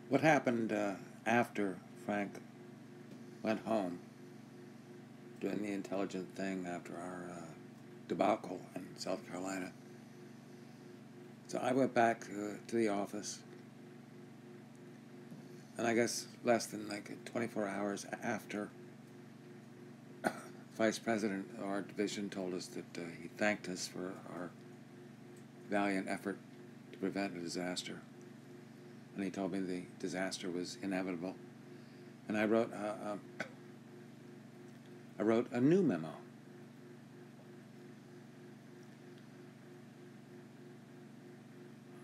What happened after Frank went home, doing the intelligent thing after our debacle in South Carolina? So I went back to the office, and I guess less than like 24 hours after, Vice President of our division told us that he thanked us for our valiant effort to prevent a disaster. And he told me the disaster was inevitable. And I wrote a new memo.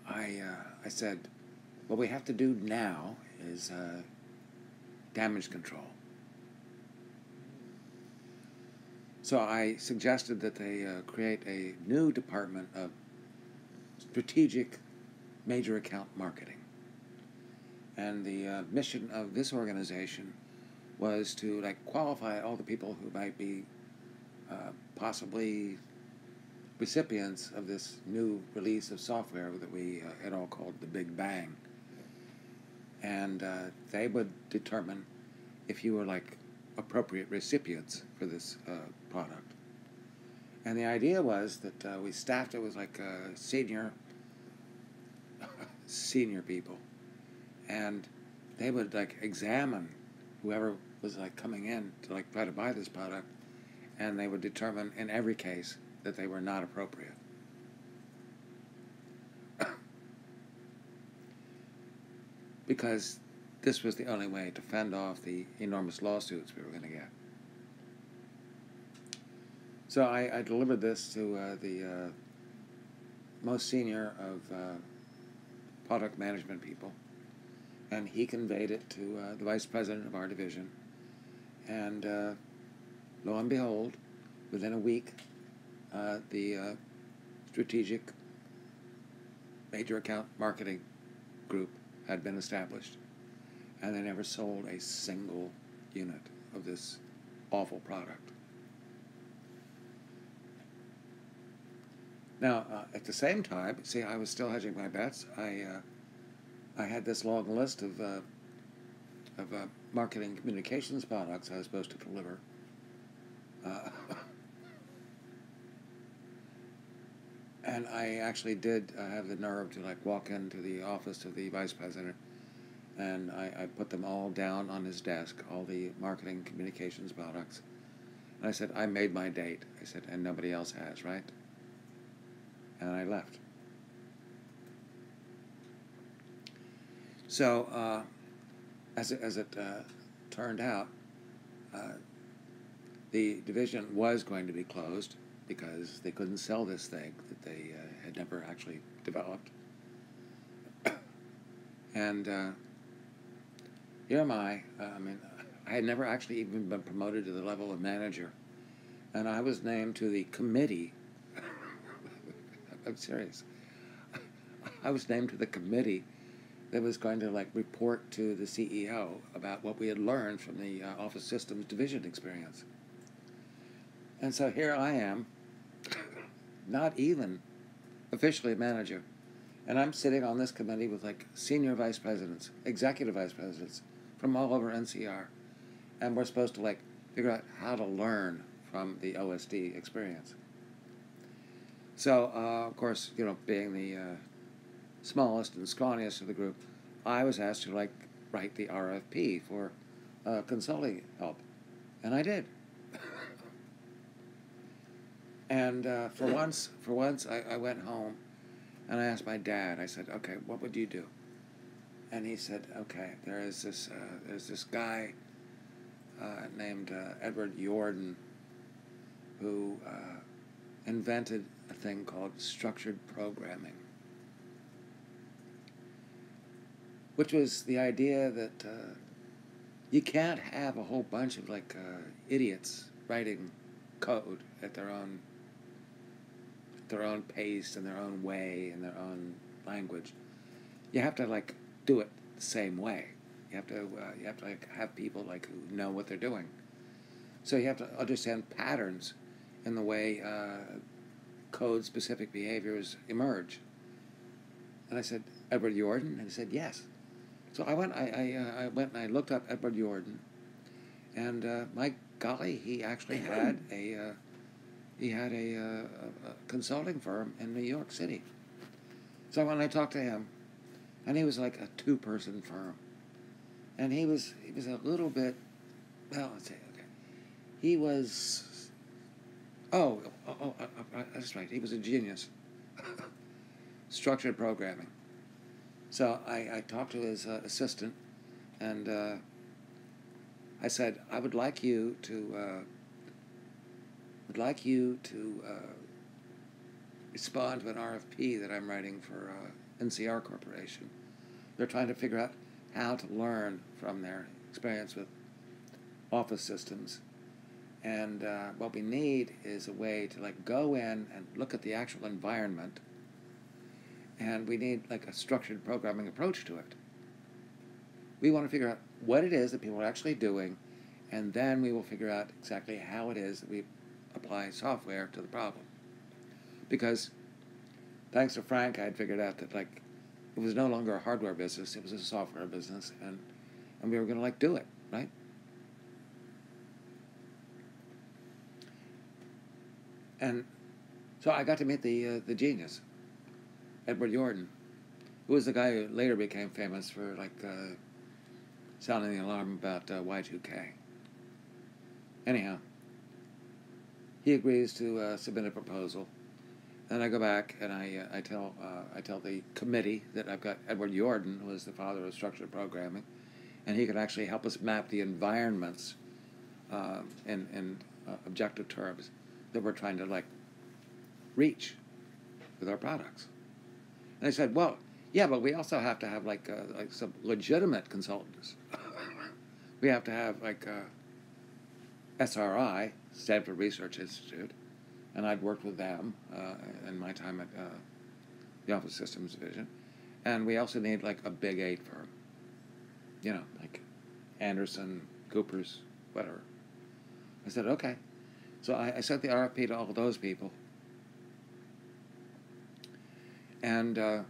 I said, what we have to do now is damage control. So I suggested that they create a new department of strategic major account marketing. And the mission of this organization was to qualify all the people who might be possibly recipients of this new release of software that we had all called the Big Bang. And they would determine if you were appropriate recipients for this product. And the idea was that we staffed it with senior people, and they would examine whoever was coming in to try to buy this product, and they would determine in every case that they were not appropriate. Because this was the only way to fend off the enormous lawsuits we were going to get. So I delivered this to the most senior of product management people, and he conveyed it to the vice president of our division. And lo and behold, within a week, the strategic major account marketing group had been established, and they never sold a single unit of this awful product. Now, at the same time, see, I was still hedging my bets. I had this long list of marketing communications products I was supposed to deliver. And I actually did have the nerve to walk into the office of the vice president, and I put them all down on his desk, all the marketing communications products. And I said, I made my date. I said, and nobody else has, right? And I left. So, as it turned out, the division was going to be closed because they couldn't sell this thing that they had never actually developed. And here am I. I had never actually even been promoted to the level of manager, and I was named to the committee. I'm serious. I was named to the committee that was going to report to the CEO about what we had learned from the Office Systems division experience. And so here I am, not even officially a manager, and I'm sitting on this committee with senior vice presidents, executive vice presidents from all over NCR, and we're supposed to figure out how to learn from the OSD experience. So, of course, being the smallest and scrawniest of the group, I was asked to write the RFP for consulting help, and I did. And for once, I went home, and I asked my dad. I said, "Okay, what would you do?" And he said, "Okay, there's this guy named Edward Jordan who invented a thing called structured programming, which was the idea that you can't have a whole bunch of idiots writing code at their own pace and their own way and their own language. You have to do it the same way. You have to have people who know what they're doing. So you have to understand patterns in the way code-specific behaviors emerge. And I said, Edward Jordan? And he said, yes. So I went and I looked up Edward Yordan, and my golly, he actually had a consulting firm in New York City. So when I talked to him, and he was like a two-person firm, and he was a little bit, well, let's say, okay, he was, that's right, he was a genius, structured programming. So I talked to his assistant, and I said, I would like you to respond to an RFP that I'm writing for NCR Corporation. They're trying to figure out how to learn from their experience with office systems. And what we need is a way to like go in and look at the actual environment, and we need like a structured programming approach to it. We want to figure out what it is that people are actually doing, and then we will figure out exactly how it is that we apply software to the problem. Because thanks to Frank, I had figured out that like it was no longer a hardware business, it was a software business, and we were going to like do it, right? And so I got to meet the genius, Edward Yordan, who was the guy who later became famous for like sounding the alarm about Y2K. Anyhow, he agrees to submit a proposal, and I go back and I tell the committee that I've got Edward Yordan, who is the father of structured programming, and he could actually help us map the environments in objective terms that we're trying to like reach with our products. And I said, well, yeah, but we also have to have like some legitimate consultants. We have to have like SRI, Stanford Research Institute, and I'd worked with them in my time at the Office Systems Division. And we also need like a big 8 firm, you know, like Anderson, Coopers, whatever. I said, okay. So I sent the RFP to all of those people. And I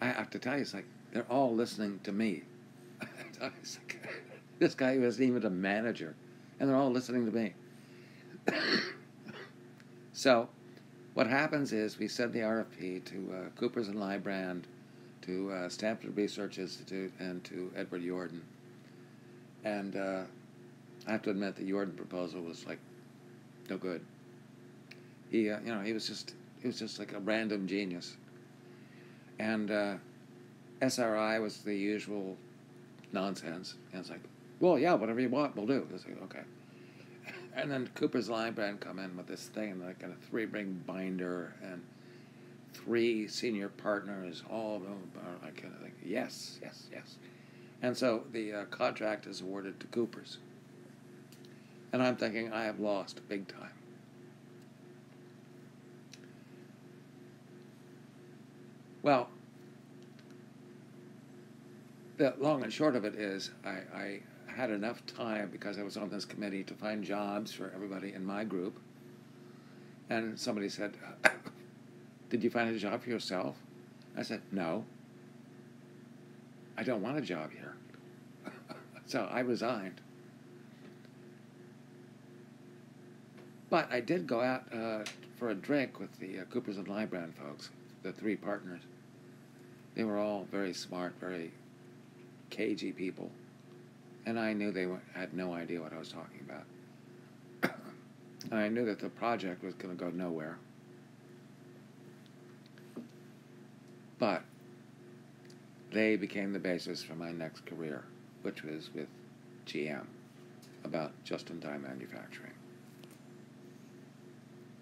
have to tell you, it's like they're all listening to me. It's like, this guy who isn't even a manager, and they're all listening to me. So what happens is we send the RFP to Coopers and Lybrand, to Stanford Research Institute, and to Edward Yordan. And I have to admit the Yordan proposal was like no good. He, he was just like a random genius. And SRI was the usual nonsense. And it's like, well, yeah, whatever you want, we'll do. It's like, okay. And then Cooper's Lybrand come in with this thing, like a 3-ring binder and 3 senior partners, all of them are like, yes, yes, yes. And so the contract is awarded to Coopers. And I'm thinking, I have lost big time. Well, the long and short of it is I had enough time, because I was on this committee, to find jobs for everybody in my group. And somebody said, did you find a job for yourself? I said, no. I don't want a job here. So I resigned. But I did go out for a drink with the Coopers and Lybrand folks, the 3 partners. They were all very smart, very cagey people. And I knew they had no idea what I was talking about. And I knew that the project was going to go nowhere. But they became the basis for my next career, which was with GM, about just-in-time manufacturing.